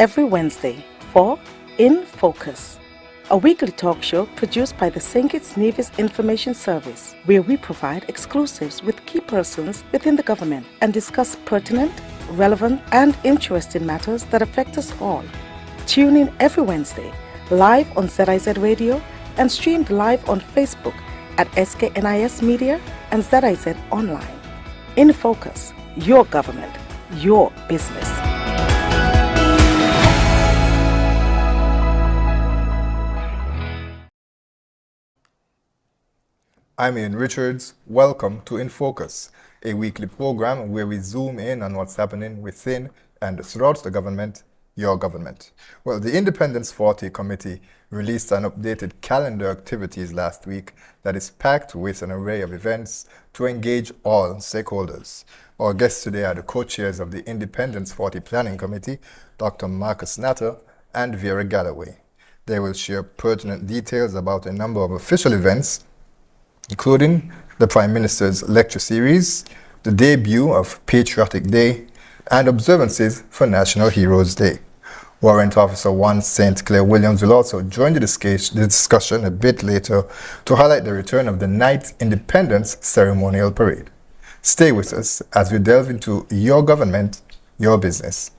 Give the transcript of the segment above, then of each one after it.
every Wednesday for InFocus, a weekly talk show produced by the SKNIS Information Service, where we provide exclusives with key persons within the government and discuss pertinent, relevant, and interesting matters that affect us all. Tune in every Wednesday, live on ZIZ Radio and streamed live on Facebook at SKNIS Media and ZIZ Online. InFocus, your government, your business. I'm Ian Richards. Welcome to InFocus, a weekly program where we zoom in on what's happening within and throughout the government, your government. Well, the Independence 40 Committee released an updated calendar activities last week that is packed with an array of events to engage all stakeholders. Our guests today are the co-chairs of the Independence 40 Planning Committee, Dr. Marcus Natter and Vera Galloway. They will share pertinent details about a number of official events, including the Prime Minister's lecture series, the debut of Patriotic Day, and observances for National Heroes Day. Warrant Officer 1 St. Clair Williams will also join the discussion a bit later to highlight the return of the Night Independence Ceremonial Parade. Stay with us as we delve into your government, your business.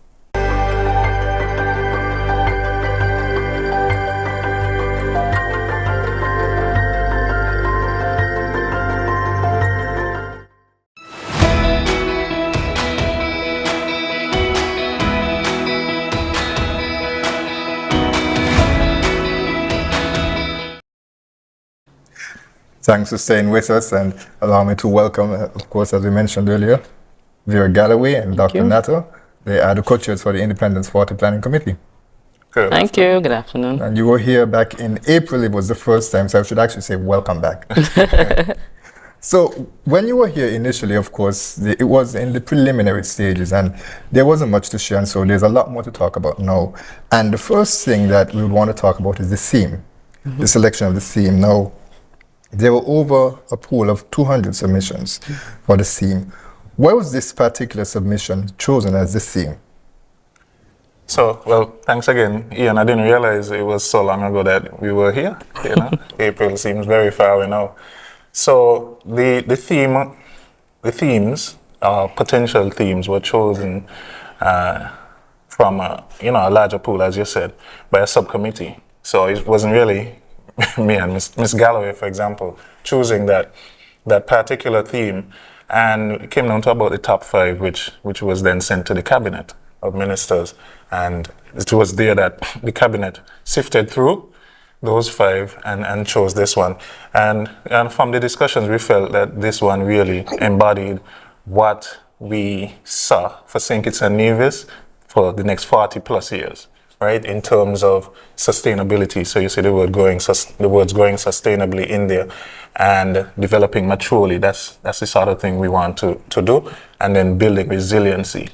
Thanks for staying with us, and allow me to welcome, of course, as we mentioned earlier, Vera Galloway and Dr. Natter. They are the co-chairs for the Independence 40 Planning Committee. Thank you. Good afternoon. And you were here back in April. It was the first time, so I should actually say welcome back. So when you were here initially, of course, it was in the preliminary stages and there wasn't much to share, and so there's a lot more to talk about now. And the first thing that we would want to talk about is the theme, the selection of the theme. Now, there were over a pool of 200 submissions for the theme. Why was this particular submission chosen as the theme? So, well, thanks again, Ian. I didn't realize it was so long ago that we were here. You know, April seems very far away now. So the themes, potential themes, were chosen from a larger pool, as you said, by a subcommittee. So it wasn't really me and Miss Galloway, for example, choosing that particular theme, and it came down to about the top 5, which was then sent to the cabinet of ministers, and it was there that the cabinet sifted through those 5 and chose this one, and from the discussions we felt that this one really embodied what we saw for St. Kitts and Nevis for the next 40 plus years. Right, in terms of sustainability. So you see the words going sustainably in there, and developing maturely. That's the sort of thing we want to do, and then building resiliency.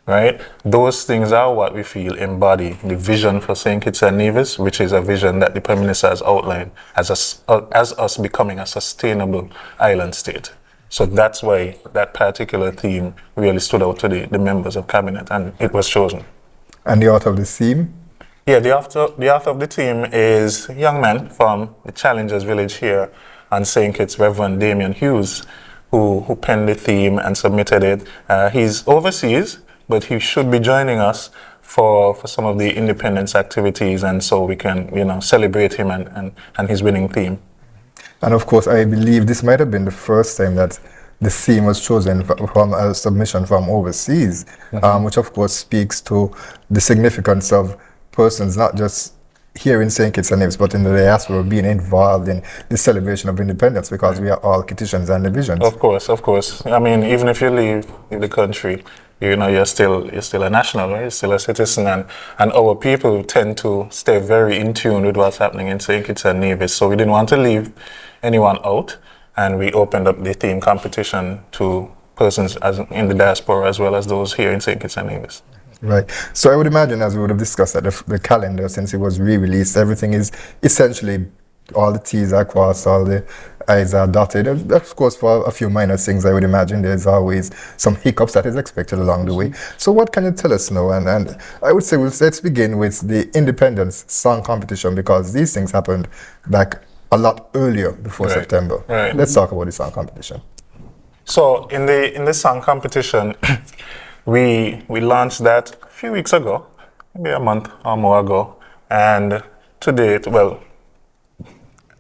Right, those things are what we feel embody the vision for St. Kitts and Nevis, which is a vision that the Prime Minister has outlined as us becoming a sustainable island state. So that's why that particular theme really stood out to the members of cabinet, and it was chosen. And the author of the theme? Yeah, the author of the theme is a young man from the Challengers village here on St. Kitts, Reverend Damien Hughes, who penned the theme and submitted it. He's overseas, but he should be joining us for some of the independence activities, and so we can celebrate him and his winning theme. And of course, I believe this might have been the first time that the theme was chosen from a submission from overseas, which of course speaks to the significance of persons not just here in St. Kitts and Nevis, but in the diaspora being involved in the celebration of independence, because we are all Kittitians and Nevisians. Of course. I mean, even if you leave the country, you're still a national, right? You're still a citizen, and our people tend to stay very in tune with what's happening in St. Kitts and Nevis. So we didn't want to leave anyone out. And we opened up the theme competition to persons in the diaspora as well as those here in St. Kitts and Nevis. Right. So I would imagine, as we would have discussed, that the calendar, since it was re-released, everything is essentially all the T's are crossed, all the I's are dotted. And of course, for a few minor things, I would imagine there's always some hiccups that is expected along the way. So what can you tell us now? And I would say let's begin with the Independence Song Competition, because these things happened back a lot earlier before September. Right. Let's talk about the song competition. So in the song competition, we launched that a few weeks ago, maybe a month or more ago, and to date, well,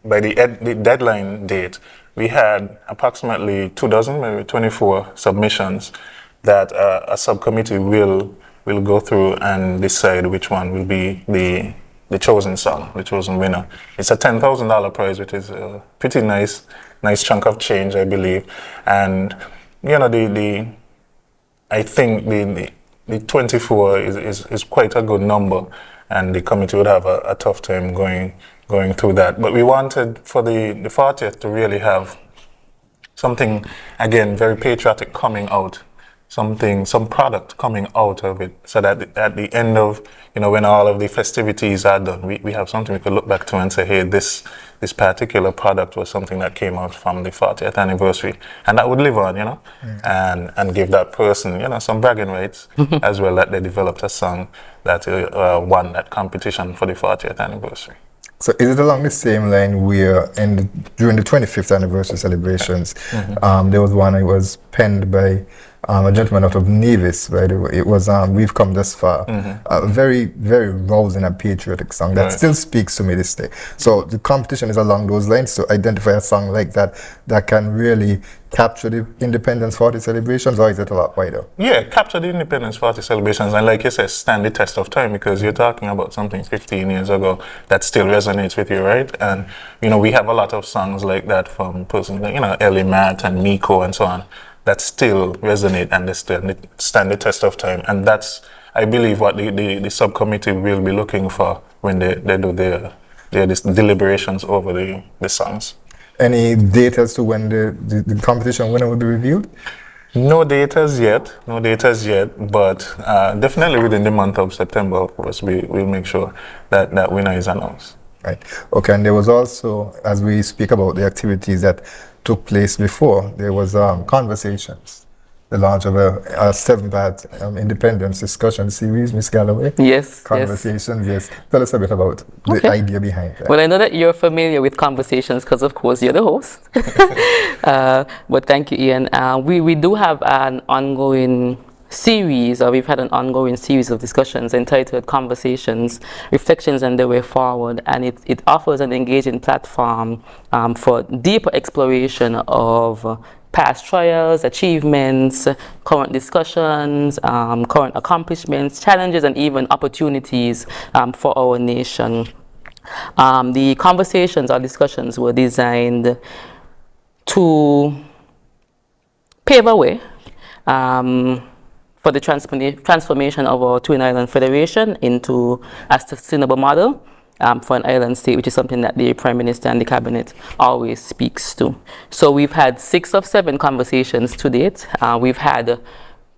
by the deadline date, we had approximately 24 maybe 24 submissions that a subcommittee will go through and decide which one will be the chosen song, the chosen winner. It's a $10,000 prize, which is a pretty nice chunk of change, I believe. And you know, I think the 24 is quite a good number, and the committee would have a tough time going through that. But we wanted for the 40th to really have something, again, very patriotic coming out, some product coming out of it, so that at the end of, you know, when all of the festivities are done, we have something we could look back to and say, hey, this particular product was something that came out from the 40th anniversary, and that would live on, you know, and give that person, you know, some bragging rights as well, that they developed a song that won that competition for the 40th anniversary. So is it along the same line where during the 25th anniversary celebrations, there was one that was penned by a gentleman out of Nevis, right? It was We've Come This Far, a very, very rousing and patriotic song that still speaks to me this day. So the competition is along those lines to identify a song like that can really capture the Independence 40 celebrations, or is it a lot wider? Yeah, capture the Independence 40 celebrations, and like you said, stand the test of time, because you're talking about something 15 years ago that still resonates with you, right? And, you know, we have a lot of songs like that from persons like, you know, Ellie Matt and Miko and so on, that still resonate and they stand the test of time. And that's, I believe, what the subcommittee will be looking for when they do their deliberations over the songs. Any date as to when the competition winner will be revealed? No date as yet, but definitely within the month of September, of course, we'll make sure that winner is announced. Right. Okay, and there was also, as we speak about the activities that took place before, there was conversations, the launch of a 7-part independence discussion series, Miss Galloway. Yes. Conversations, yes. Tell us a bit about the idea behind that. Well, I know that you're familiar with Conversations because, of course, you're the host. But thank you, Ian. We do have an ongoing series, or we've had an ongoing series of discussions entitled Conversations, Reflections and the Way Forward, and it offers an engaging platform for deeper exploration of past trials, achievements, current discussions, current accomplishments, challenges, and even opportunities for our nation. The conversations or discussions were designed to pave a way for the transformation of our Twin Island Federation into a sustainable model for an island state, which is something that the Prime Minister and the Cabinet always speaks to. So we've had 6 of 7 conversations to date. We've had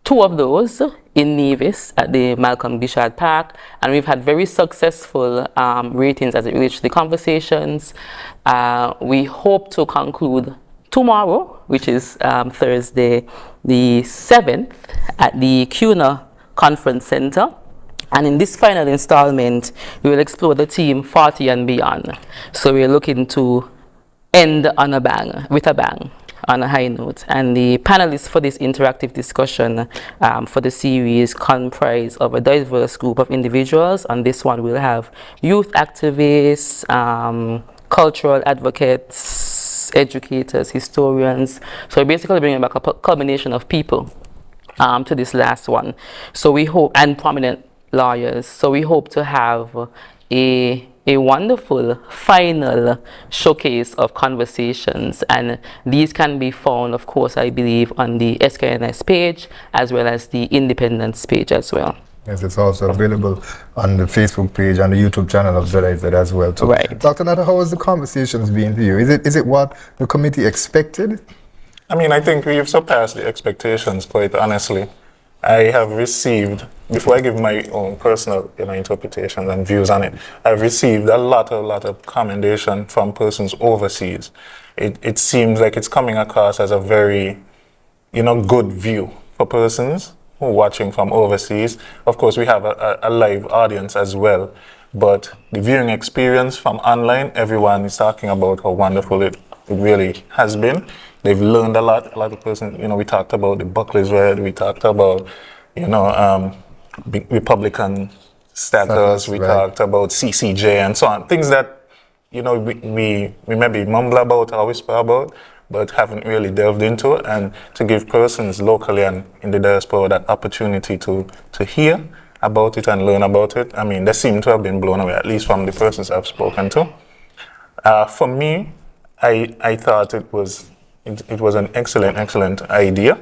2 of those in Nevis at the Malcolm Bishard Park, and we've had very successful ratings as it relates to the conversations. We hope to conclude tomorrow, which is Thursday the 7th, at the CUNA Conference Center. And in this final installment, we will explore the theme 40 and beyond. So we're looking to end on with a bang, on a high note. And the panelists for this interactive discussion for the series comprise of a diverse group of individuals. On this one, we'll have youth activists, cultural advocates, educators, historians. So we're basically bringing back a culmination of people to this last one. So we hope, and prominent lawyers. So we hope to have a wonderful final showcase of conversations, and these can be found, of course, I believe, on the SKNIS page as well as the Independence page as well. Yes, it's also available on the Facebook page and the YouTube channel of ZIZ as well too. Right. Dr. Natta, how has the conversations been for you? Is it what the committee expected? I mean, I think we've surpassed the expectations, quite honestly. I have received before I give my own personal interpretations and views on it, I've received a lot of commendation from persons overseas. It seems like it's coming across as a very, good view for persons who are watching from overseas. Of course, we have a live audience as well, but the viewing experience from online, everyone is talking about how wonderful it really has been. They've learned a lot of persons, we talked about the Buckley's Red, we talked about, Republican status, we talked about CCJ and so on. Things that, we maybe mumble about or whisper about, but haven't really delved into it. And to give persons locally and in the diaspora that opportunity to hear about it and learn about it, I mean, they seem to have been blown away, at least from the persons I've spoken to. For me, I thought it was an excellent idea.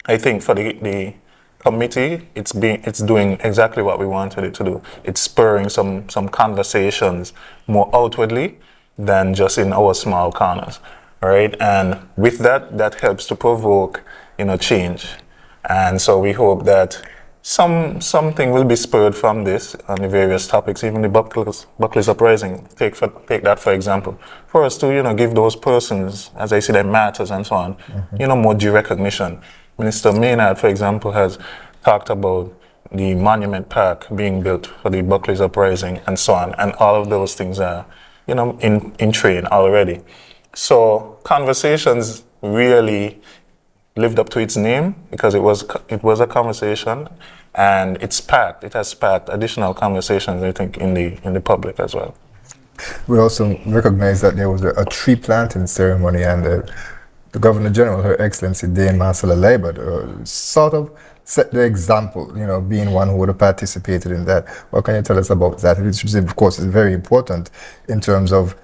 I think for the committee, it's doing exactly what we wanted it to do. It's spurring some conversations more outwardly than just in our small corners, right? And with that helps to provoke, change. And so we hope that something will be spurred from this on the various topics, even the Buckley's Uprising. Take that for example. For us to, give those persons, as I see their matters and so on, more due recognition. Minister Maynard, for example, has talked about the monument park being built for the Buckley's Uprising and so on, and all of those things are, in train already. So conversations really lived up to its name because it was a conversation, and it has sparked additional conversations, I think, in the public as well. We also recognize that there was a tree planting ceremony, and the Governor General, Her Excellency Dame Marcella Leibert, sort of set the example, being one who would have participated in that. What can you tell us about that? Which, of course, is very important in terms of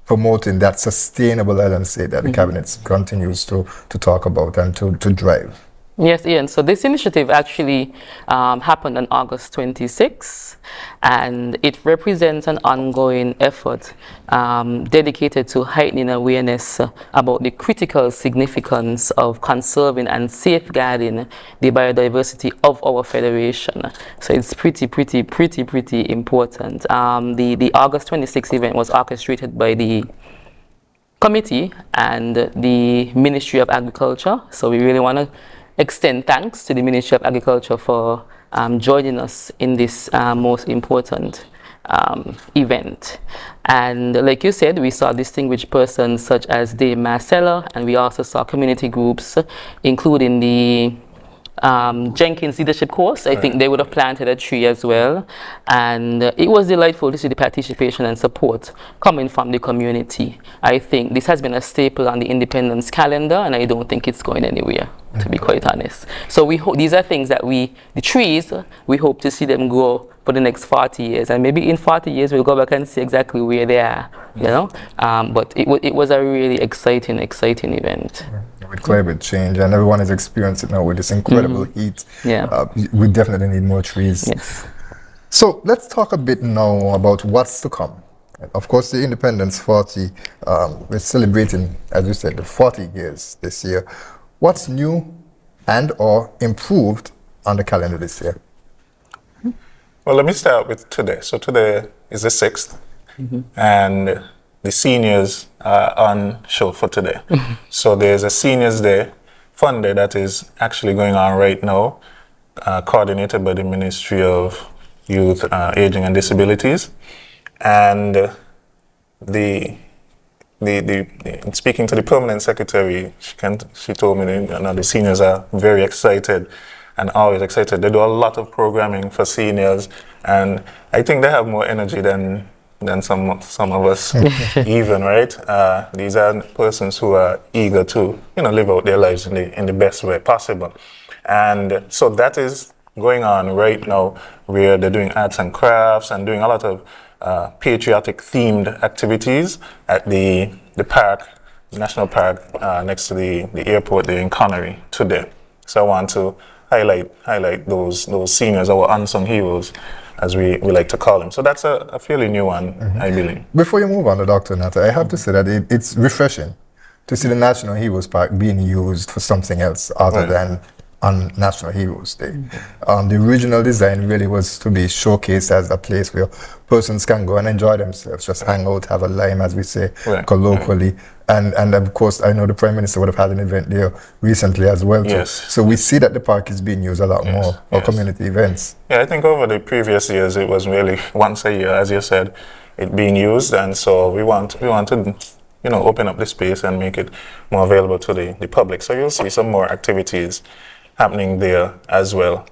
promoting that sustainable LNC that the cabinet continues to talk about and to drive. Yes, Ian. So this initiative actually happened on August 26, and it represents an ongoing effort dedicated to heightening awareness about the critical significance of conserving and safeguarding the biodiversity of our federation. So it's pretty important. The August 26 event was orchestrated by the committee and the Ministry of Agriculture. So we really want to extend thanks to the Ministry of Agriculture for joining us in this most important event. And like you said, we saw distinguished persons such as Dame Marcella, and we also saw community groups, including the Jenkins Leadership Course. I think they would have planted a tree as well. And it was delightful to see the participation and support coming from the community. I think this has been a staple on the Independence calendar, and I don't think it's going anywhere, to be quite honest. So we hope these are things that the trees, we hope to see them grow for the next 40 years. And maybe in 40 years, we'll go back and see exactly where they are, But it was a really exciting event. With climate change, and everyone is experiencing it now with this incredible heat. We definitely need more trees. Yes. So let's talk a bit now about what's to come. Of course, the Independence 40, we're celebrating, as you said, the 40 years this year. What's new and or improved on the calendar this year? Well, let me start with today. So today is the 6th, and the seniors are on show for today. So there's a Seniors Day Fun Day that is actually going on right now, coordinated by the Ministry of Youth, Aging and Disabilities. And speaking to the permanent secretary, she told me that the seniors are very excited and always excited. They do a lot of programming for seniors, and I think they have more energy than some of us even, right? These are persons who are eager to, live out their lives in the best way possible. And so that is going on right now, where they're doing arts and crafts and doing a lot of patriotic themed activities at the park, national park, next to the airport there in Connery today. So I want to highlight those seniors, our unsung heroes, as we like to call them. So that's a fairly new one, I believe. Before you move on, Dr. Nata, I have to say that it's refreshing to see the National Heroes Park being used for something else other than on National Heroes Day. The original design really was to be showcased as a place where persons can go and enjoy themselves, just hang out, have a lime, as we say colloquially. And of course, I know the Prime Minister would have had an event there recently as well. Yes. So we see that the park is being used a lot more for community events. Yeah, I think over the previous years, it was really once a year, as you said, it being used. And so we want to, open up the space and make it more available to the public. So you'll see some more activities happening there as well.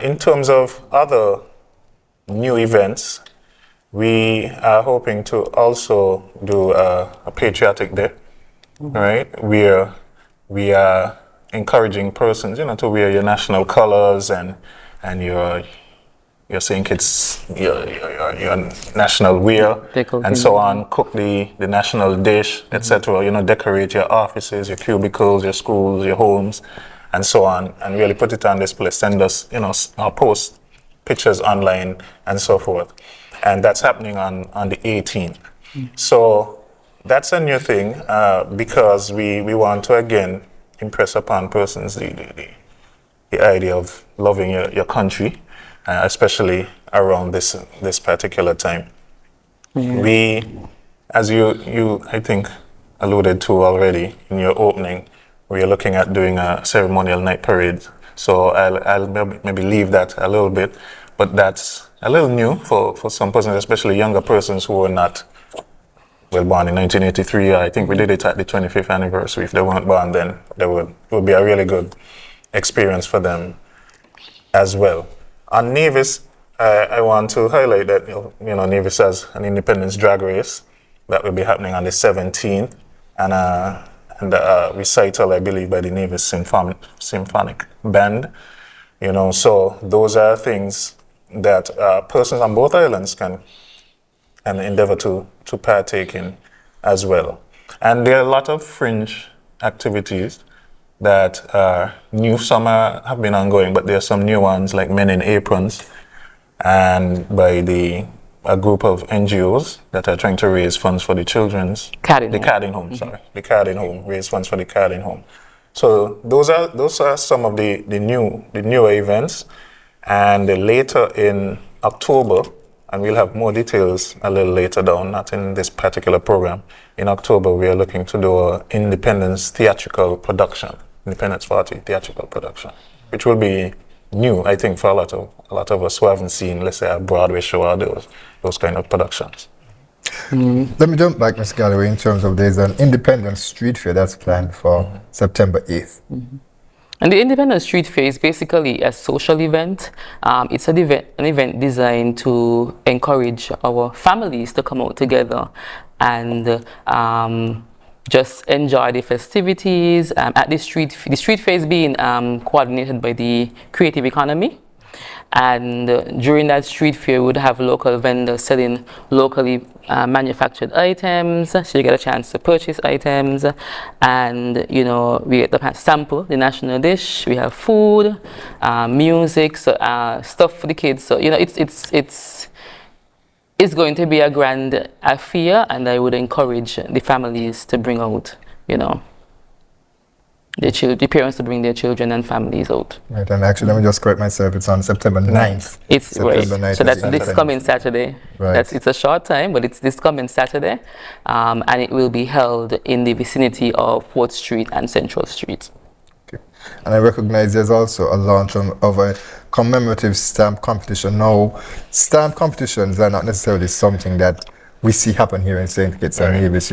In terms of other new events, we are hoping to also do a patriotic day, right? Where we are encouraging persons, to wear your national colors and your St. Kitts, your national wear, and so on, cook the national dish, etc. Decorate your offices, your cubicles, your schools, your homes, and so on, and really put it on display. Send us, post pictures online and so forth. And that's happening on the 18th. So that's a new thing because we want to again impress upon persons the idea of loving your country, especially around this particular time. We, as you I think alluded to already in your opening, we are looking at doing a ceremonial night parade. So I'll maybe leave that a little bit, but that's a little new for some persons, especially younger persons who were not born in 1983. I think we did it at the 25th anniversary. If they weren't born then, it would be a really good experience for them as well. On Nevis, I want to highlight that Nevis has an independence drag race that will be happening on the 17th, and a recital, I believe, by the Nevis Symphonic Band. So those are things that persons on both islands can endeavor to partake in as well. And there are a lot of fringe activities that are new. Some have been ongoing, but there are some new ones like Men in Aprons, and by a group of NGOs that are trying to raise funds for the children's Carding Home. The Carding Home, raise funds for the Carding Home. So those are some of the newer events. And later in October, and we'll have more details a little later down, not in this particular program. In October, we are looking to do an Independence theatrical production, Independence 40 theatrical production, which will be new, I think, for a lot of us who haven't seen, let's say, a Broadway show or those kind of productions. Let me jump back, Ms. Galloway, in terms of there's an Independence Street Fair that's planned for September 8th. And the Independence Street Fair is basically a social event. It's an event designed to encourage our families to come out together and just enjoy the festivities. At the street fair is being coordinated by the Creative Economy. And during that street fair, we would have local vendors selling locally manufactured items, so you get a chance to purchase items, and we get to sample the national dish. We have food, music, so stuff for the kids. So it's going to be a grand affair, and I would encourage the families to bring out, the parents to bring their children and families out. Right, and actually, let me just correct myself. It's on September 9th. It's September 9th. So that's this coming Saturday. Right. It's a short time, but it's this coming Saturday, and it will be held in the vicinity of 4th Street and Central Street. Okay. And I recognize there's also a launch of a commemorative stamp competition. Now, stamp competitions are not necessarily something that we see happen here in St. Kitts and Nevis,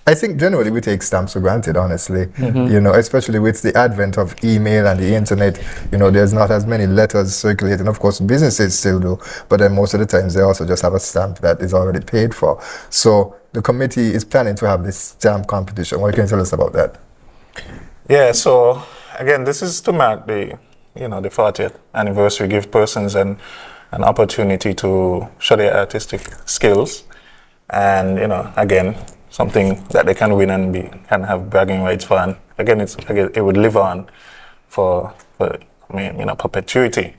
I think generally we take stamps for granted, honestly, especially with the advent of email and the internet, there's not as many letters circulating. Of course, businesses still do, but then most of the times they also just have a stamp that is already paid for. So the committee is planning to have this stamp competition. What can you tell us about that? Yeah, so again, this is to mark the 40th anniversary, give persons an opportunity to show their artistic skills, and again, something that they can win and can have bragging rights for. And again, it would live on for perpetuity.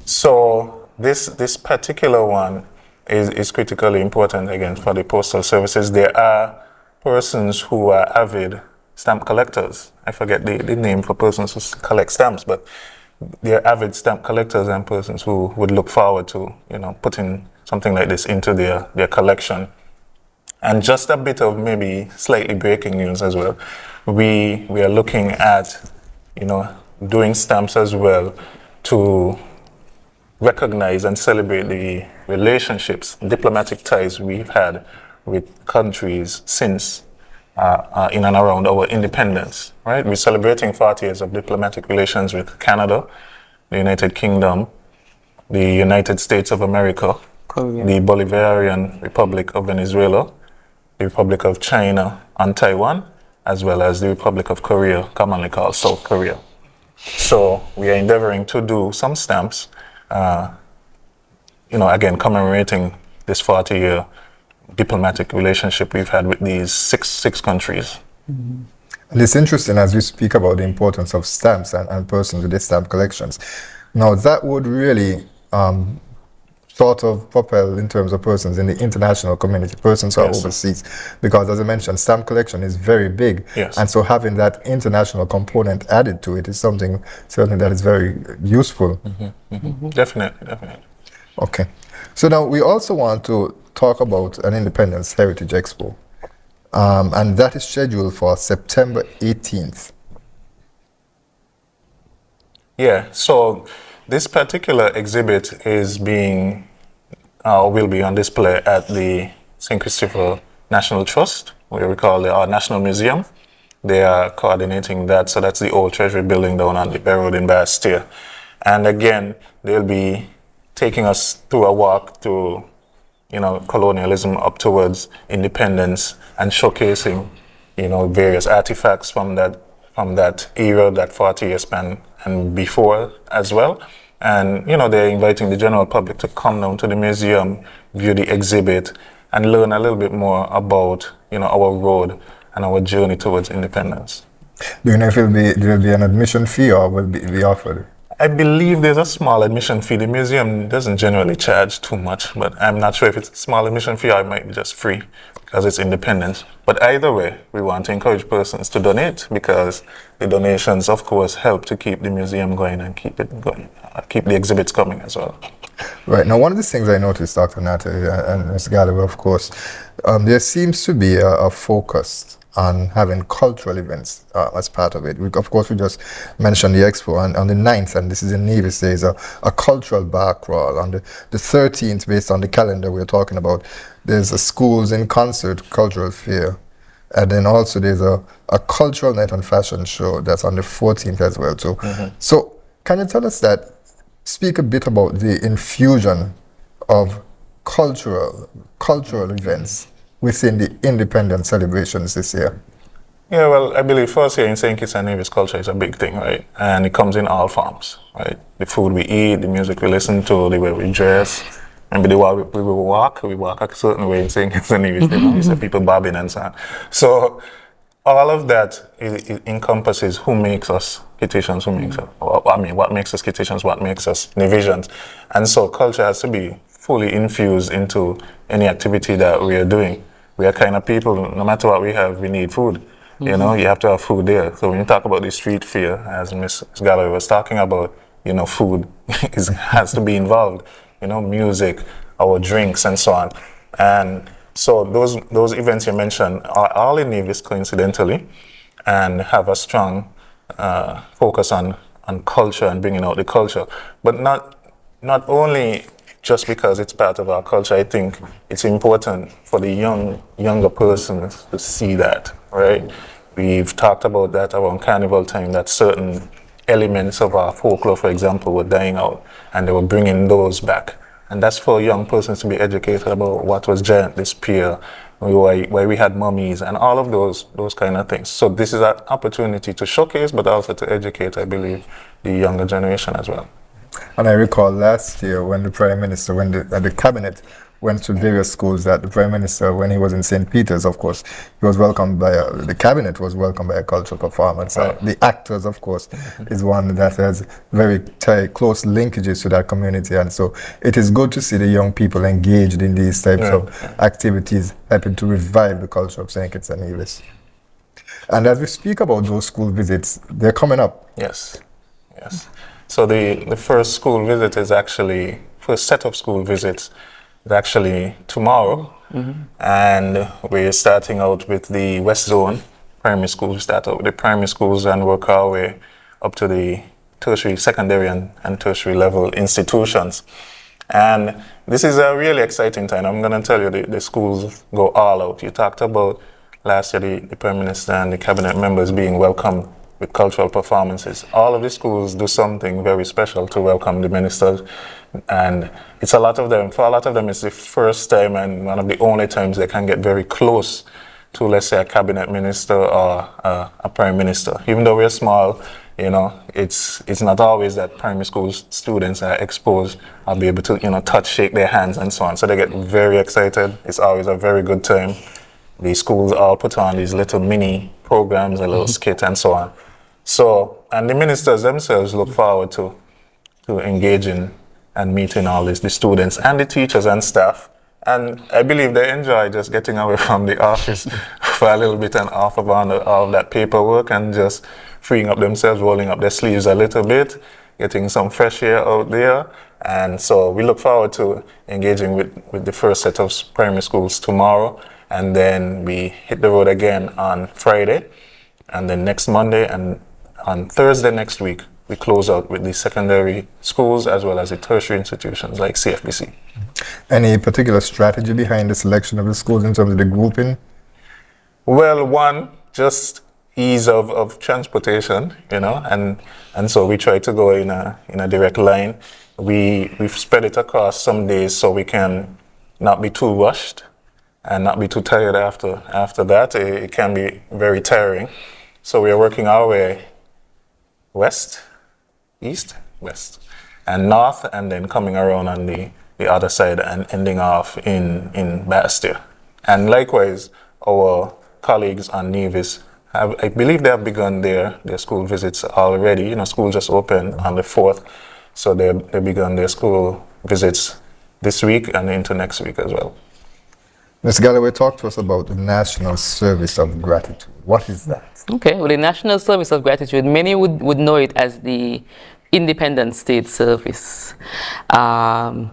So this particular one is critically important again for the postal services. There are persons who are avid stamp collectors. I forget the name for persons who collect stamps, but they're avid stamp collectors and persons who would look forward to, putting something like this into their collection. And just a bit of maybe slightly breaking news as well. We are looking at, doing stamps as well to recognize and celebrate the relationships, diplomatic ties we've had with countries since in and around our independence, right? We're celebrating 40 years of diplomatic relations with Canada, the United Kingdom, the United States of America, Korea, the Bolivarian Republic of Venezuela, the Republic of China and Taiwan, as well as the Republic of Korea, commonly called South Korea. So we are endeavoring to do some stamps, again, commemorating this 40-year diplomatic relationship we've had with these six countries. Mm-hmm. And it's interesting as we speak about the importance of stamps and persons with the stamp collections. Now, that would really sort of propel in terms of persons in the international community, persons who are overseas, because as I mentioned, stamp collection is very big. Yes. And so having that international component added to it is something certainly that is very useful. Mm-hmm. Mm-hmm. Definitely. Okay. So now we also want to talk about an Independence Heritage Expo. And that is scheduled for September 18th. Yeah, so this particular exhibit is will be on display at the St. Christopher National Trust, where we call our National Museum. They are coordinating that, so that's the old Treasury building down on the Bay Road in Bastille. And again, they'll be taking us through a walk to, colonialism up towards independence and showcasing, various artifacts from that era, that 40-year span and before as well. And, they're inviting the general public to come down to the museum, view the exhibit, and learn a little bit more about, our road and our journey towards independence. Do you know if there will be an admission fee or will be offered? I believe there's a small admission fee. The museum doesn't generally charge too much, but I'm not sure if it's a small admission fee or it might be just free because it's independent. But either way, we want to encourage persons to donate because the donations, of course, help to keep the museum going and keep it going, keep the exhibits coming as well. Right. Now, one of the things I noticed, Dr. Nata and Ms. Galloway, of course, there seems to be a focus on having cultural events as part of it. We just mentioned the expo on the 9th, and this is in Nevis, there's a cultural bar crawl. On the 13th, based on the calendar we're talking about, there's a schools in concert cultural fair. And then also there's a cultural night and fashion show that's on the 14th as well too. Mm-hmm. So can you tell us speak a bit about the infusion of cultural events within the independence celebrations this year? Yeah, well, I believe first here in St. Kitts and Nevis, culture is a big thing, right? And it comes in all forms, right? The food we eat, the music we listen to, the way we dress, maybe the way we walk a certain way in St. Kitts and Nevis. You see people bobbing and so on. So all of that it encompasses who makes us Kittitians, what makes us Kittitians, what makes us Nevisians. And so culture has to be fully infused into any activity that we are doing. We are kind of people, no matter what we have, we need food. Mm-hmm. You have to have food there. So when you talk about the street fair, as Ms. Galloway was talking about, food has to be involved. Music, our drinks, and so on. And so those events you mentioned are all in Nevis, coincidentally, and have a strong focus on culture and bringing out the culture. But not only just because it's part of our culture, I think it's important for the younger persons to see that, right? We've talked about that around carnival time, that certain elements of our folklore, for example, were dying out, and they were bringing those back. And that's for young persons to be educated about what was giant despair, why we had mummies, and all of those kind of things. So this is an opportunity to showcase, but also to educate, I believe, the younger generation as well. And I recall last year when the Prime Minister, when the Cabinet went to various schools, that the Prime Minister, when he was in St. Peter's, of course, he was welcomed by, the Cabinet was welcomed by a cultural performance. Right. The actors, of course, is one that has very close linkages to that community. And so it is good to see the young people engaged in these types of activities, helping to revive the culture of St. Kitts and Nevis. And as we speak about those school visits, they're coming up. Yes, yes. So the first school visit is actually, first set of school visits is actually tomorrow. And we're starting out with the West Zone primary schools. We start out with the primary schools and work our way up to the tertiary, secondary and tertiary level institutions. And this is a really exciting time. I'm going to tell you, the schools go all out. You talked about last year the Prime Minister and the cabinet members being welcomed with cultural performances. All of the schools do something very special to welcome the ministers. And it's a lot of them. For a lot of them, it's the first time and one of the only times they can get very close to, let's say, a cabinet minister or a prime minister. Even though we're small, you know, it's not always that primary school students are exposed or be able to, you know, touch, shake their hands and so on. So they get very excited. It's always a very good time. The schools all put on these little mini programs, a little skit and so on. So, and the ministers themselves look forward to engaging and meeting all the students and the teachers and staff. And I believe they enjoy just getting away from the office for a little bit and off of all of that paperwork and just freeing up themselves, rolling up their sleeves a little bit, getting some fresh air out there. And so we look forward to engaging with the first set of primary schools tomorrow. And then we hit the road again on Friday. And then next Monday and on Thursday next week, we close out with the secondary schools as well as the tertiary institutions like CFBC. Any particular strategy behind the selection of the schools in terms of the grouping? Well, one, just ease of transportation, you know, and so we try to go in a direct line. We've spread it across some days so we can not be too rushed and not be too tired after that. It can be very tiring. So we are working our way west, east, west, and north, and then coming around on the other side and ending off in Bastia. And likewise, our colleagues on Nevis I believe they have begun their school visits already. You know, school just opened on the 4th, so they begun their school visits this week and into next week as well. Ms. Galloway, talk to us about the National Service of Gratitude. What is that? Okay, well, the National Service of Gratitude, many would know it as the Independent State Service. And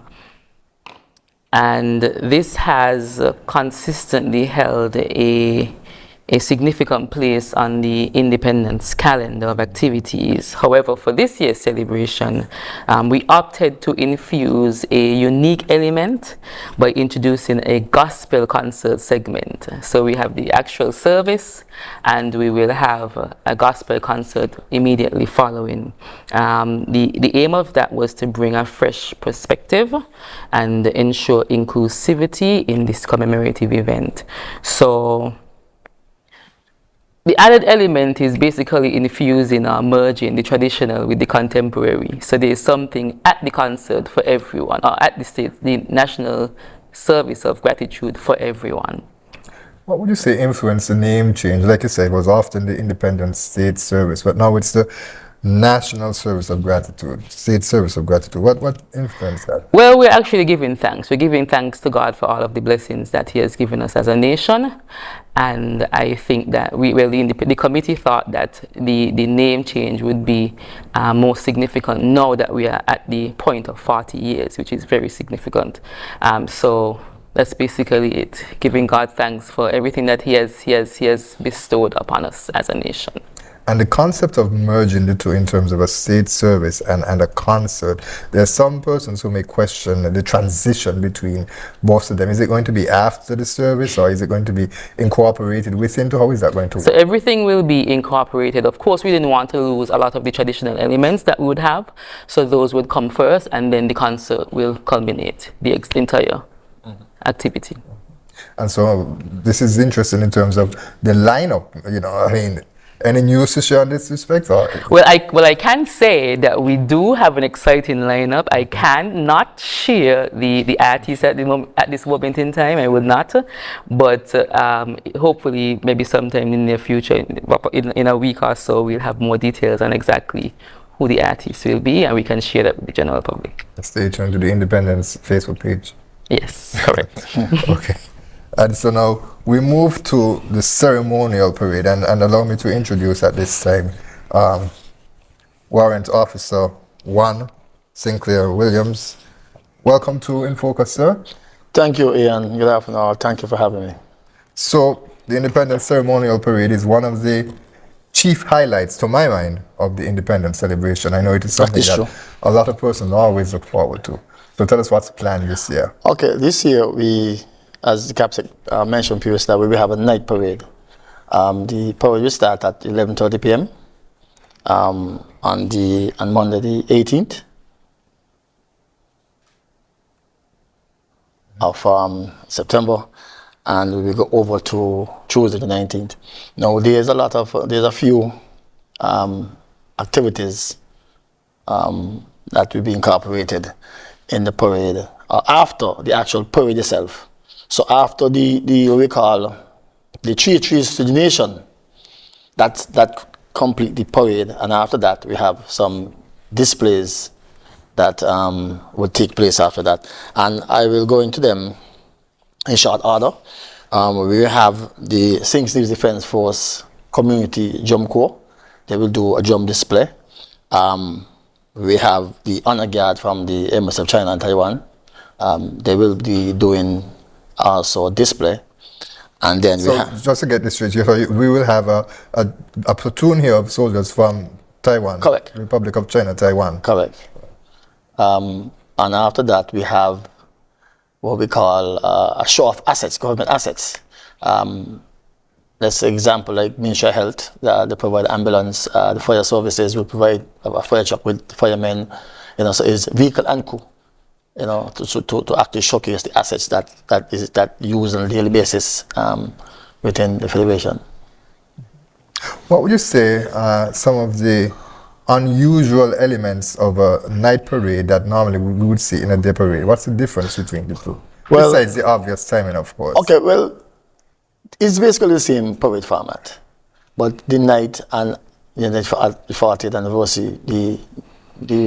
this has consistently held a significant place on the Independence calendar of activities. However, for this year's celebration, we opted to infuse a unique element by introducing a gospel concert segment. So we have the actual service, and we will have a gospel concert immediately following. The aim of that was to bring a fresh perspective and ensure inclusivity in this commemorative event. So the added element is basically infusing or merging the traditional with the contemporary. So there's something at the concert for everyone, or at the National Service of Gratitude for everyone. What would you say influenced the name change? Like you said, it was often the Independent State Service, but now it's the National Service of Gratitude, State Service of Gratitude. What influenced that? Well, we're actually giving thanks. We're giving thanks to God for all of the blessings that He has given us as a nation. And I think that the committee thought that the name change would be more significant now that we are at the point of 40 years, which is very significant. So that's basically it, giving God thanks for everything that He has bestowed upon us as a nation. And the concept of merging the two in terms of a state service and a concert, there are some persons who may question the transition between both of them. Is it going to be after the service, or is it going to be incorporated within? How is that going to work? So everything will be incorporated. Of course, we didn't want to lose a lot of the traditional elements that we would have. So those would come first, and then the concert will culminate the entire activity. And so this is interesting in terms of the lineup, you know, I mean, any news to share in this respect? Or? Well, I can say that we do have an exciting lineup. I cannot share the artists at this moment in time. I will not. But hopefully, maybe sometime in the near future, in a week or so, we'll have more details on exactly who the artists will be, and we can share that with the general public. Stay tuned to the Independence Facebook page. Yes, correct. Okay. And so now we move to the ceremonial parade, and allow me to introduce at this time Warrant Officer 1, Sinclair Williams. Welcome to InFocus, sir. Thank you, Ian. Good afternoon. Thank you for having me. So, the Independence Ceremonial Parade is one of the chief highlights, to my mind, of the Independence celebration. I know it is something that a lot of persons always look forward to. So tell us what's planned this year. Okay, this year we, as the captain mentioned previously, we will have a night parade. The parade will start at 11:30 p.m. On Monday the 18th of September, and we will go over to Tuesday the 19th. Now there's a few activities that will be incorporated in the parade after the actual parade itself. So after the what we call the Three Trees to the Nation, that complete the parade, and after that we have some displays that would take place after that, and I will go into them in short order. We will have the SKNIS Defense Force Community Drum Corps. They will do a drum display. We have the Honor Guard from the Embassy of China and Taiwan. They will be doing also a display. And then so just to get this straight, we will have a platoon here of soldiers from Taiwan. Correct. Republic of China, Taiwan. Correct. And after that, we have what we call a show of assets, government assets. Let's say example like Ministry of Health, they provide ambulance, the fire services will provide a fire truck with firemen, so it's vehicle and crew, to actually showcase the assets that used on a daily basis within the Federation. What would you say some of the unusual elements of a night parade that normally we would see in a day parade? What's the difference between the two? Well, besides the obvious timing, of course. Okay, well, it's basically the same parade format, but the night and the 40th anniversary,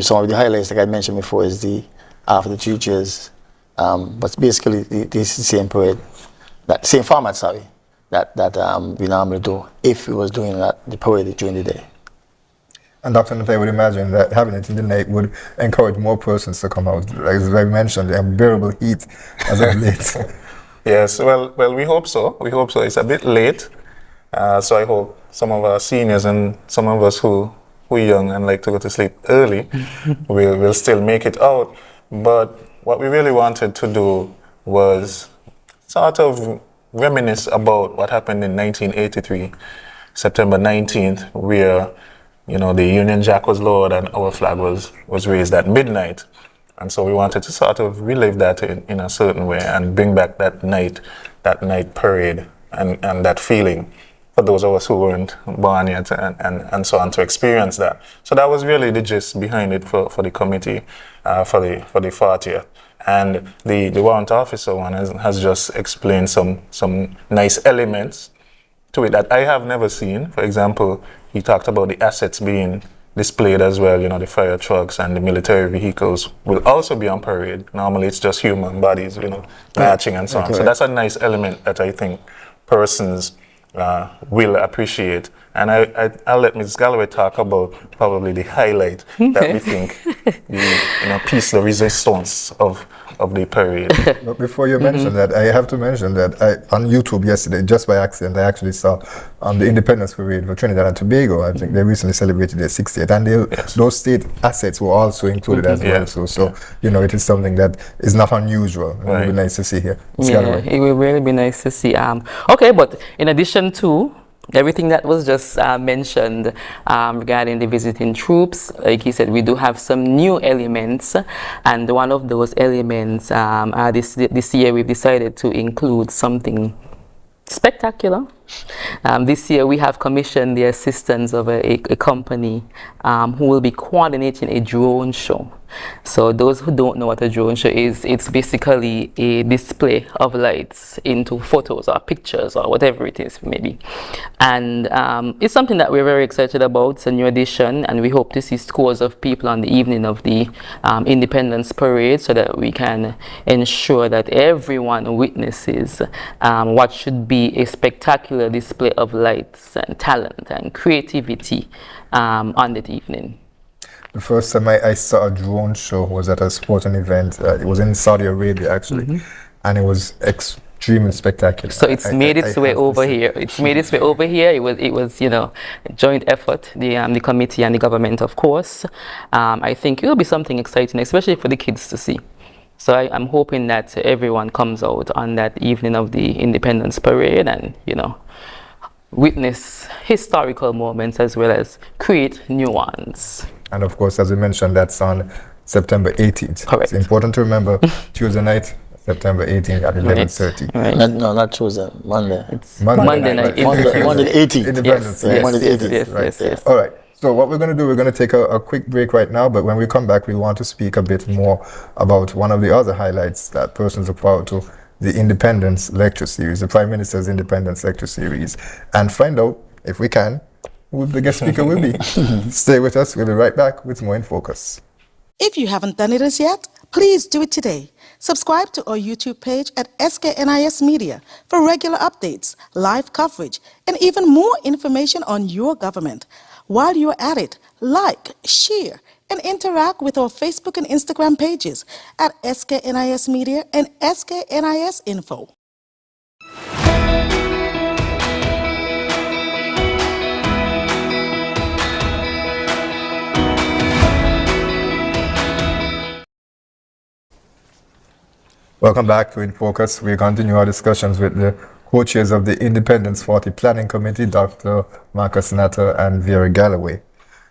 some of the highlights like I mentioned before is after the 3 years, but basically this is the same parade, that same format, sorry, that we normally do if we was doing the parade during the day. And Dr. Nath, I would imagine that having it in the night would encourage more persons to come out. As I mentioned, the unbearable heat as of late. Yes, well, we hope so. We hope so. It's a bit late, so I hope some of our seniors and some of us who are young and like to go to sleep early will still make it out. But what we really wanted to do was sort of reminisce about what happened in 1983, September 19th, where the Union Jack was lowered and our flag was raised at midnight. And so we wanted to sort of relive that in a certain way and bring back that night parade and that feeling for those of us who weren't born yet and so on, to experience that. So that was really the gist behind it for the committee for the 40th. And the warrant officer one has just explained some nice elements to it that I have never seen. For example, he talked about the assets being displayed as well. The fire trucks and the military vehicles will also be on parade. Normally it's just human bodies, marching and so on. So that's a nice element that I think persons will appreciate. And I'll let Ms. Galloway talk about probably the highlight that we think, the piece de resistance of the parade. But before you mention that, I have to mention that on YouTube yesterday, just by accident, I actually saw the Independence Parade for Trinidad and Tobago. I think they recently celebrated their 60th, and those state assets were also included as well. So it is something that is not unusual. It would be nice to see here. It will really be nice to see. Okay, but in addition to everything that was just mentioned regarding the visiting troops, like he said, we do have some new elements, and one of those elements this year we've decided to include something spectacular, This year we have commissioned the assistance of a company who will be coordinating a drone show. So those who don't know what a drone show is, it's basically a display of lights into photos or pictures or whatever it is maybe. And it's something that we're very excited about. It's a new addition, and we hope to see scores of people on the evening of the Independence Parade, so that we can ensure that everyone witnesses what should be a spectacular display of lights and talent and creativity on that evening. The first time I saw a drone show was at a sporting event. It was in Saudi Arabia, actually, and it was extremely spectacular. So it's made its way over here. It's made its way over here. It was, you know, a joint effort, the committee and the government, of course. I think it will be something exciting, especially for the kids to see. So I'm hoping that everyone comes out on that evening of the Independence Parade and, you know, witness historical moments as well as create new ones. And of course, as we mentioned, that's on September 18th. Correct. It's important to remember Tuesday night, September 18th at 11:30. Right. No, not Tuesday, Monday. It's Monday night. Monday the 18th. Independence Day. Yes, Monday the 18th. yes. All right. So what we're going to do, we're going to take a quick break right now, but when we come back, we want to speak a bit more about one of the other highlights that persons look forward to, the Independence Lecture Series, the Prime Minister's Independence Lecture Series, and find out, if we can, who the guest speaker will be. Stay with us. We'll be right back with more In Focus. If you haven't done it as yet, please do it today. Subscribe to our YouTube page at SKNIS Media for regular updates, live coverage, and even more information on your government. While you're at it, like, share, and interact with our Facebook and Instagram pages at SKNIS Media and SKNIS Info. Welcome back to In Focus. We continue our discussions with the co-chairs of the Independence 40 Planning Committee, Dr. Marcus Natter and Vera Galloway.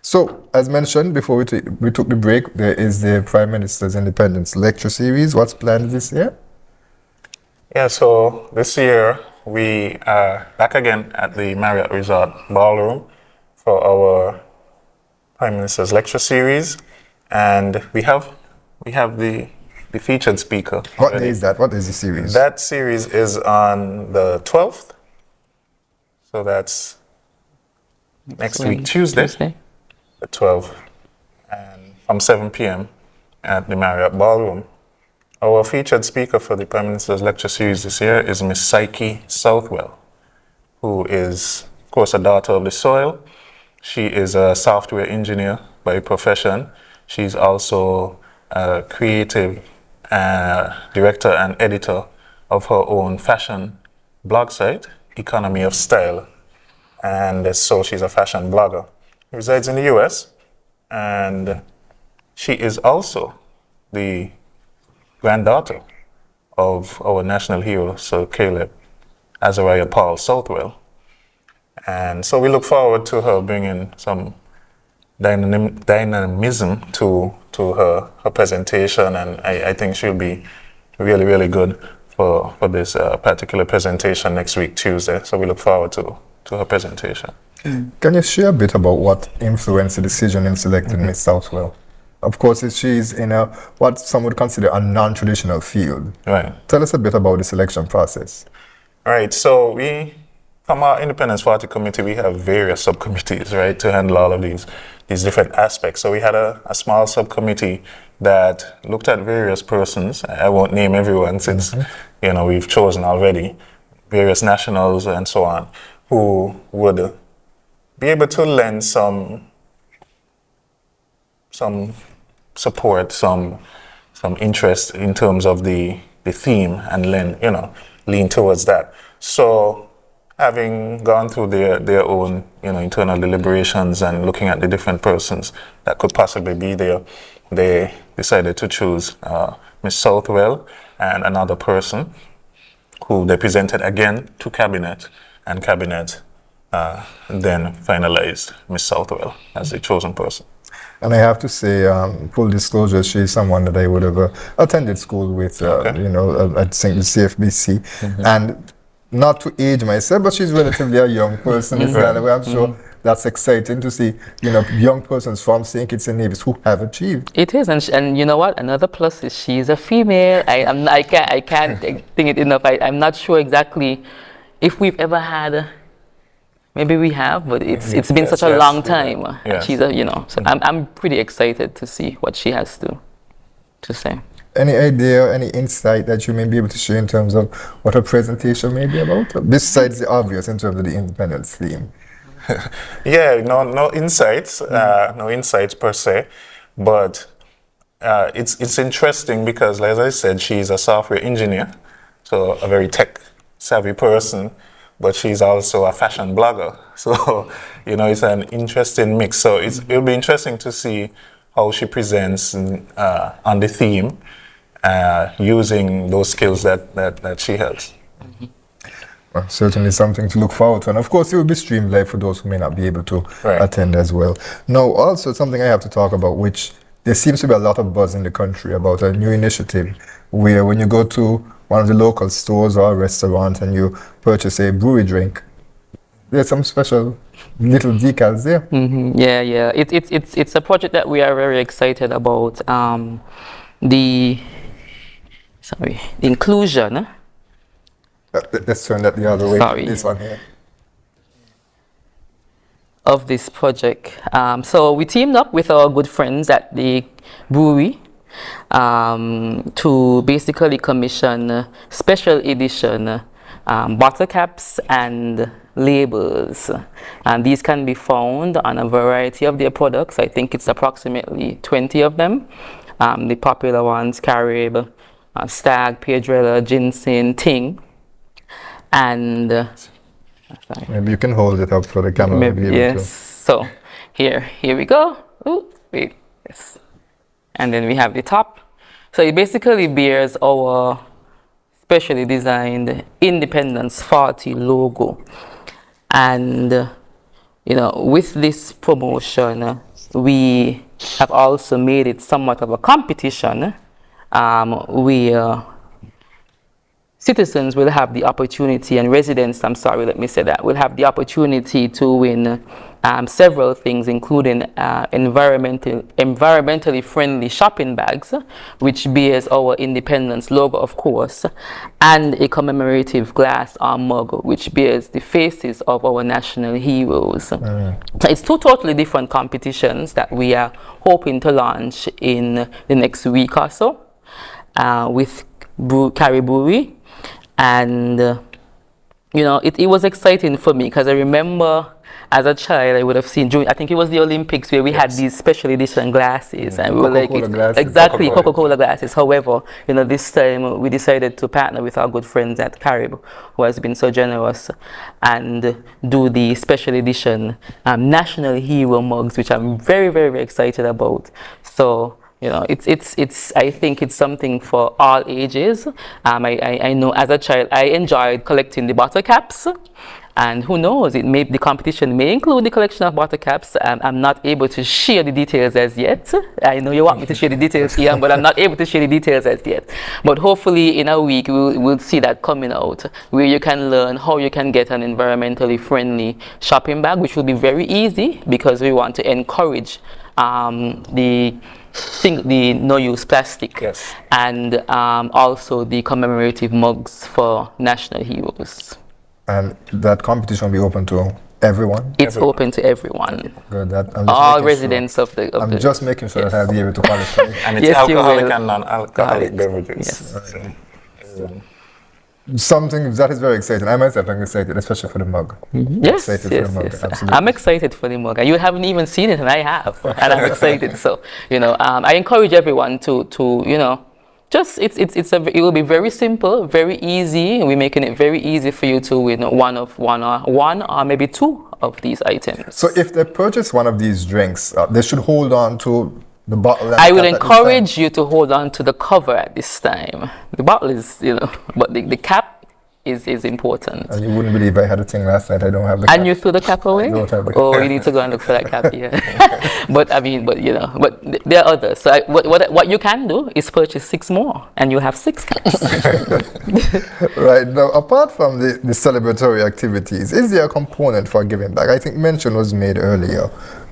So, as mentioned before we took the break, there is the Prime Minister's Independence Lecture Series. What's planned this year? Yeah, so this year we are back again at the Marriott Resort Ballroom for our Prime Minister's Lecture Series, and we have the featured speaker. What day is that? What is the series? That series is on the 12th, so that's next week, Tuesday, the 12th, and from 7 p.m. at the Marriott Ballroom. Our featured speaker for the Prime Minister's Lecture Series this year is Miss Psyche Southwell, who is, of course, a daughter of the soil. She is a software engineer by profession. She's also a creative director and editor of her own fashion blog site, Economy of Style. And so she's a fashion blogger. She resides in the US, and she is also the granddaughter of our national hero, Sir Caleb Azariah Paul Southwell. And so we look forward to her bringing some dynamism to her presentation, and I think she'll be really, really good for this particular presentation next week, Tuesday. So we look forward to her presentation. Can you share a bit about what influenced the decision in selecting Miss Southwell? Of course, she's in what some would consider a non-traditional field. Right. Tell us a bit about the selection process. Right. So from our Independence 40 committee, we have various subcommittees, right, to handle all of these different aspects. So we had a small subcommittee that looked at various persons. I won't name everyone since, you know, we've chosen already various nationals and so on, who would be able to lend some support, some interest in terms of the theme and lean towards that. So having gone through their own, internal deliberations and looking at the different persons that could possibly be there, they decided to choose Ms. Southwell and another person who they presented again to Cabinet, and Cabinet then finalized Ms. Southwell as the chosen person. And I have to say, full disclosure, she's someone that I would have attended school with, Okay. I think the CFBC. And not to age myself, but she's relatively a young person, Miss Galloway. I'm sure that's exciting to see, young persons from St. Kitts and Nevis who have achieved. It is, and you know what? Another plus is she's a female. I can't think it enough. I'm not sure exactly if we've ever had. Maybe we have, but it's been such a long time. Yes. She's so I'm pretty excited to see what she has to say. Any idea, any insight that you may be able to share in terms of what her presentation may be about, besides the obvious in terms of the independence theme? Yeah, no insights, no insights per se, but it's interesting because, as I said, she's a software engineer, so a very tech savvy person, but she's also a fashion blogger. So, it's an interesting mix. So it'll be interesting to see how she presents on the theme, using those skills that she has. Well, certainly something to look forward to. And of course, it will be streamed live for those who may not be able to attend as well. Now, also something I have to talk about, which there seems to be a lot of buzz in the country about a new initiative where when you go to one of the local stores or a restaurant and you purchase a brewery drink, there's some special little decals there. Yeah. It's a project that we are very excited about. The inclusion. Let's turn that the other way. Sorry. This one here. Of this project. So we teamed up with our good friends at the brewery to basically commission special edition bottle caps and labels. And these can be found on a variety of their products. I think it's approximately 20 of them. The popular ones, Carib, Stag, Pedrella, Ginseng, Ting. And maybe you can hold it up for the camera. Maybe, yes. So here we go. Ooh, wait, yes. And then we have the top. So it basically bears our specially designed Independence 40 logo. And with this promotion, we have also made it somewhat of a competition. Where citizens will have the opportunity, and residents, will have the opportunity to win several things, including environmentally friendly shopping bags, which bears our Independence logo, of course, and a commemorative glass or mug, which bears the faces of our national heroes. So it's two totally different competitions that we are hoping to launch in the next week or so with Caribou. And it was exciting for me because I remember as a child I would have seen I think it was the Olympics where we had these special edition glasses, and we were like Coca-Cola glasses. However, this time we decided to partner with our good friends at Carib, who has been so generous, and do the special edition national hero mugs, which I'm very, very, very excited about. So I think it's something for all ages. I know as a child I enjoyed collecting the bottle caps, and who knows, the competition may include the collection of bottle caps. I'm not able to share the details as yet. I know you want me to share the details, Ian, but I'm not able to share the details as yet. But hopefully in a week we'll see that coming out, where you can learn how you can get an environmentally friendly shopping bag, which will be very easy because we want to encourage the no-use plastic, and also the commemorative mugs for national heroes. And that competition will be open to everyone? It's open to everyone. Good. All residents of the... I'm just making sure that I'll be able to qualify. And it's alcoholic and non-alcoholic beverages. Yes. Something that is very exciting. I myself am excited, especially for the mug. Yes. I'm excited for the mug. You haven't even seen it, and I have, and I'm excited. So, I encourage everyone to it will be very simple, very easy. We're making it very easy for you to win one or maybe two of these items. So, if they purchase one of these drinks, they should hold on to the bottle. I would encourage you to hold on to the cover at this time. The bottle is, but the cap is important. And you wouldn't believe I had a thing last night. I don't have the And cap. you threw the cap away? I don't have the cap. Oh, you need to go and look for that cap, yeah. But I mean, but you know, but there are others. So what you can do is purchase 6 more, and you have 6 caps. Right. Now, apart from the celebratory activities, is there a component for giving back? I think mention was made earlier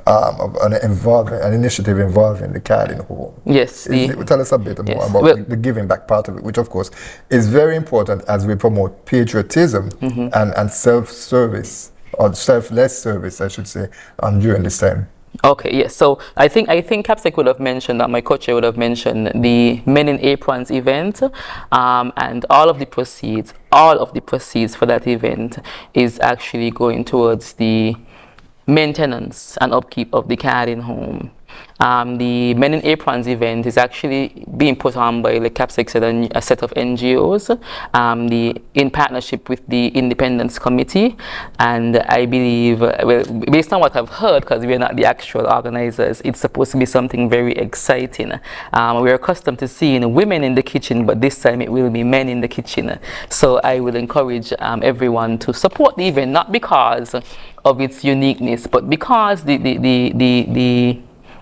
of an initiative involving the Carding Home. Yes. Tell us a bit more about the giving back part of it, which of course is very important as we promote patriotism and self-service, or selfless service, I should say, during this time. Okay, yes. So I think Capsec would have mentioned that, my co-chair would have mentioned the Men in Aprons event, and all of the proceeds for that event is actually going towards the maintenance and upkeep of the Carding Home. The Men in Aprons event is actually being put on by, like Capsec said, a set of NGOs, in partnership with the Independence Committee. And I believe, well, based on what I've heard, because we're not the actual organizers, it's supposed to be something very exciting. We're accustomed to seeing women in the kitchen, but this time it will be men in the kitchen. So I will encourage everyone to support the event, not because of its uniqueness, but because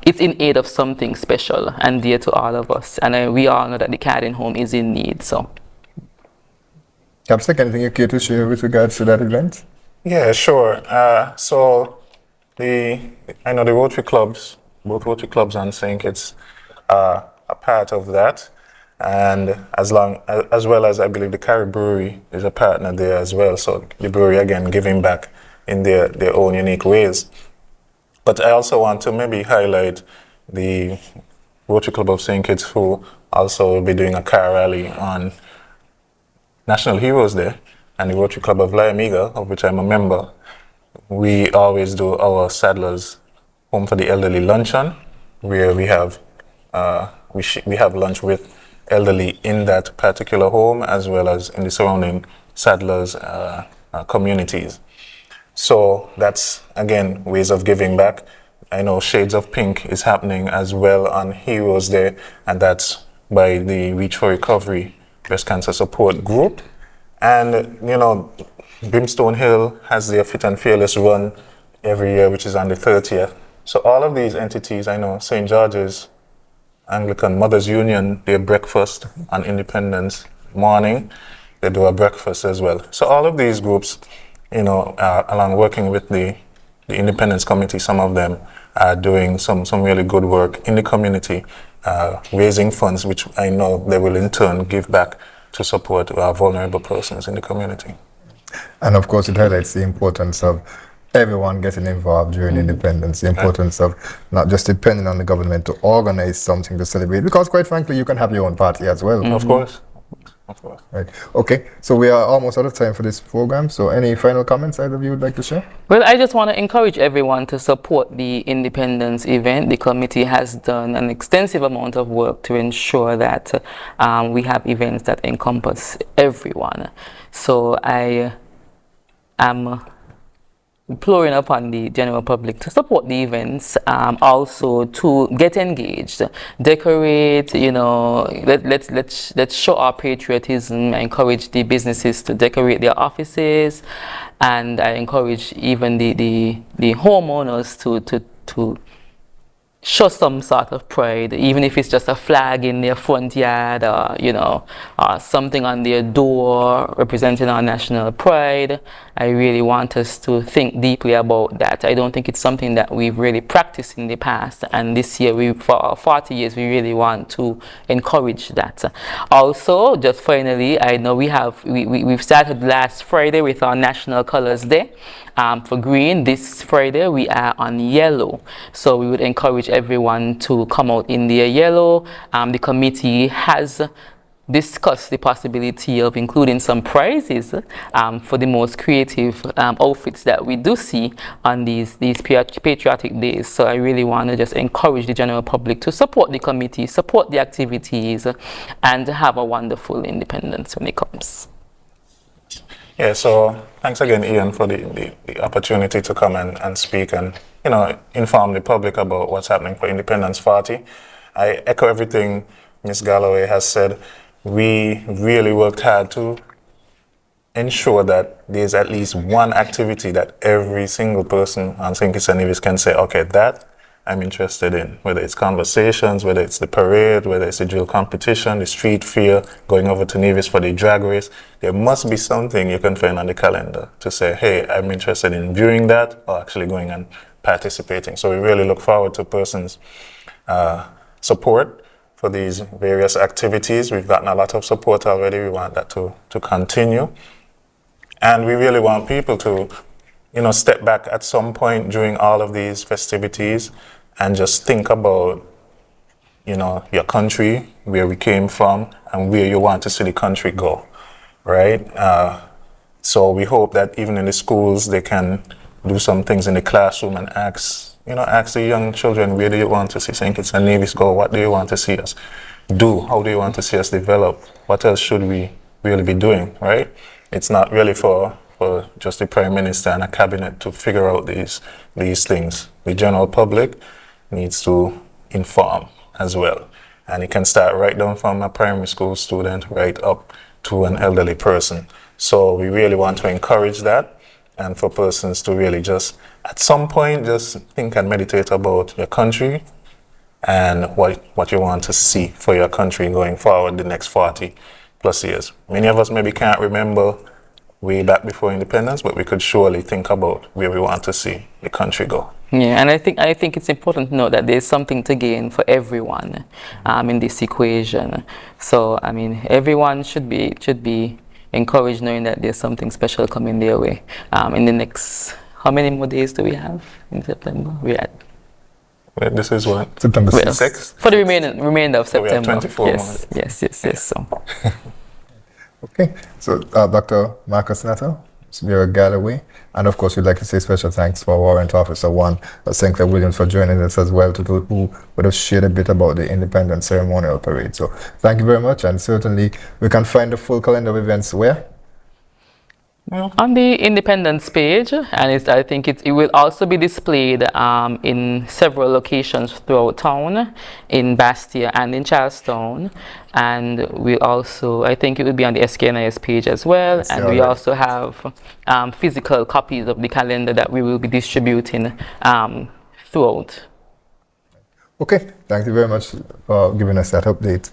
it's in aid of something special and dear to all of us. And we all know that the Carding Home is in need, so. Capsec, anything you care to share with regards to that event? Yeah, sure. So I know the Rotary clubs, both Rotary clubs and St. Kitts are a part of that. And as well as I believe the Carib Brewery is a partner there as well. So the brewery, again, giving back in their own unique ways. But I also want to maybe highlight the Rotary Club of St. Kitts, who also will be doing a car rally on National Heroes Day, and the Rotary Club of Lyamiga, of which I'm a member. We always do our Saddlers Home for the Elderly luncheon, where we have we have lunch with elderly in that particular home, as well as in the surrounding Saddlers communities. So that's, again, ways of giving back. I know Shades of Pink is happening as well on Heroes Day, and that's by the Reach for Recovery Breast Cancer Support Group. And, you know, Brimstone Hill has their Fit and Fearless run every year, which is on the 30th. So all of these entities, I know St. George's Anglican Mothers Union, their breakfast on Independence morning, they do a breakfast as well. So all of these groups, you know, along working with the Independence Committee, some of them are doing some really good work in the community, raising funds, which I know they will in turn give back to support vulnerable persons in the community. And of course, it highlights the importance of everyone getting involved during independence, the importance of not just depending on the government to organize something to celebrate, because quite frankly, you can have your own party as well. Of course. Of course. Right. Okay, so we are almost out of time for this program. So any final comments either of you would like to share? Well, I just want to encourage everyone to support the Independence event. The committee has done an extensive amount of work to ensure that we have events that encompass everyone. So I am imploring upon the general public to support the events, also to get engaged, decorate, you know, let's show our patriotism. I encourage the businesses to decorate their offices, and I encourage even the homeowners to show some sort of pride, even if it's just a flag in their front yard, or, you know, something on their door representing our national pride. I really want us to think deeply about that. I don't think it's something that we've really practiced in the past, and this year, for 40 years, we really want to encourage that. Also, just finally, I know we've started last Friday with our National Colors Day. For green, this Friday we are on yellow, so we would encourage everyone to come out in their yellow. The committee has discussed the possibility of including some prizes for the most creative outfits that we do see on these patriotic days. So I really want to just encourage the general public to support the committee, support the activities, and have a wonderful independence when it comes. Yeah, so thanks again, Ian, for the opportunity to come and speak and, you know, inform the public about what's happening for Independence 40. I echo everything Ms. Galloway has said. We really worked hard to ensure that there's at least one activity that every single person on St. Kitts and Nevis can say, okay, that I'm interested in, whether it's conversations, whether it's the parade, whether it's the drill competition, the street fair, going over to Nevis for the drag race. There must be something you can find on the calendar to say, hey, I'm interested in viewing that or actually going and participating. So we really look forward to persons' support for these various activities. We've gotten a lot of support already. We want that to continue. And we really want people to, step back at some point during all of these festivities and just think about, your country, where we came from, and where you want to see the country go, right? So we hope that even in the schools, they can do some things in the classroom and ask the young children, where do you want to see St. Kitts and Nevis go? What do you want to see us do? How do you want to see us develop? What else should we really be doing, right? It's not really for just the Prime Minister and a cabinet to figure out these things. The general public needs to inform as well. And it can start right down from a primary school student right up to an elderly person. So we really want to encourage that, and for persons to really just, at some point, just think and meditate about your country and what you want to see for your country going forward the next 40 plus years. Many of us maybe can't remember way back before independence, but we could surely think about where we want to see the country go. Yeah, and I think it's important to note that there's something to gain for everyone in this equation. So I mean, everyone should be encouraged, knowing that there's something special coming their way. In the next, how many more days do we have in September? We're at. Well, this is what? September 6th? For the remainder of September. We have 24 yes, more. Yes. So. Okay, so Dr. Marcus Natter, Vera Galloway, and of course we'd like to say special thanks for Warrant Officer 1, St. Clair Williams, for joining us as well, to those who would have shared a bit about the Independence Ceremonial Parade. So thank you very much, and certainly we can find the full calendar of events where? On the Independence page, and I think it will also be displayed in several locations throughout town, in Bastia and in Charlestown, and we also, I think it will be on the SKNIS page as well, and we also have physical copies of the calendar that we will be distributing throughout. Okay, thank you very much for giving us that update.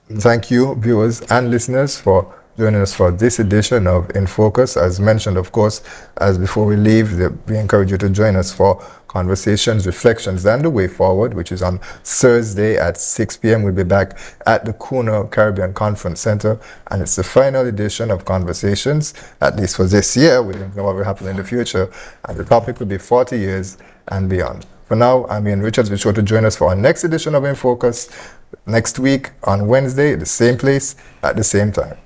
Thank you, viewers and listeners, for joining us for this edition of InFocus. As mentioned, of course, as before we leave, we encourage you to join us for conversations, reflections, and the way forward, which is on Thursday at 6 p.m. We'll be back at the Kuna Caribbean Conference Center, and it's the final edition of Conversations, at least for this year. We don't know what will happen in the future, and the topic will be 40 years and beyond. For now, I'm Ian Richards. Be sure to join us for our next edition of InFocus next week on Wednesday, the same place at the same time.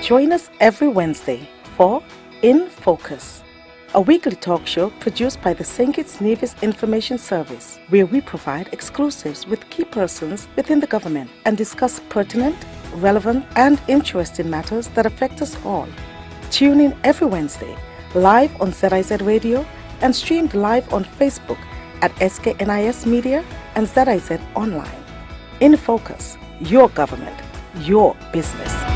Join us every Wednesday for InFocus, a weekly talk show produced by the St. Kitts Nevis Information Service, where we provide exclusives with key persons within the government and discuss pertinent, relevant, and interesting matters that affect us all. Tune in every Wednesday, live on ZIZ Radio and streamed live on Facebook at SKNIS Media and ZIZ Online. InFocus, your government, your business.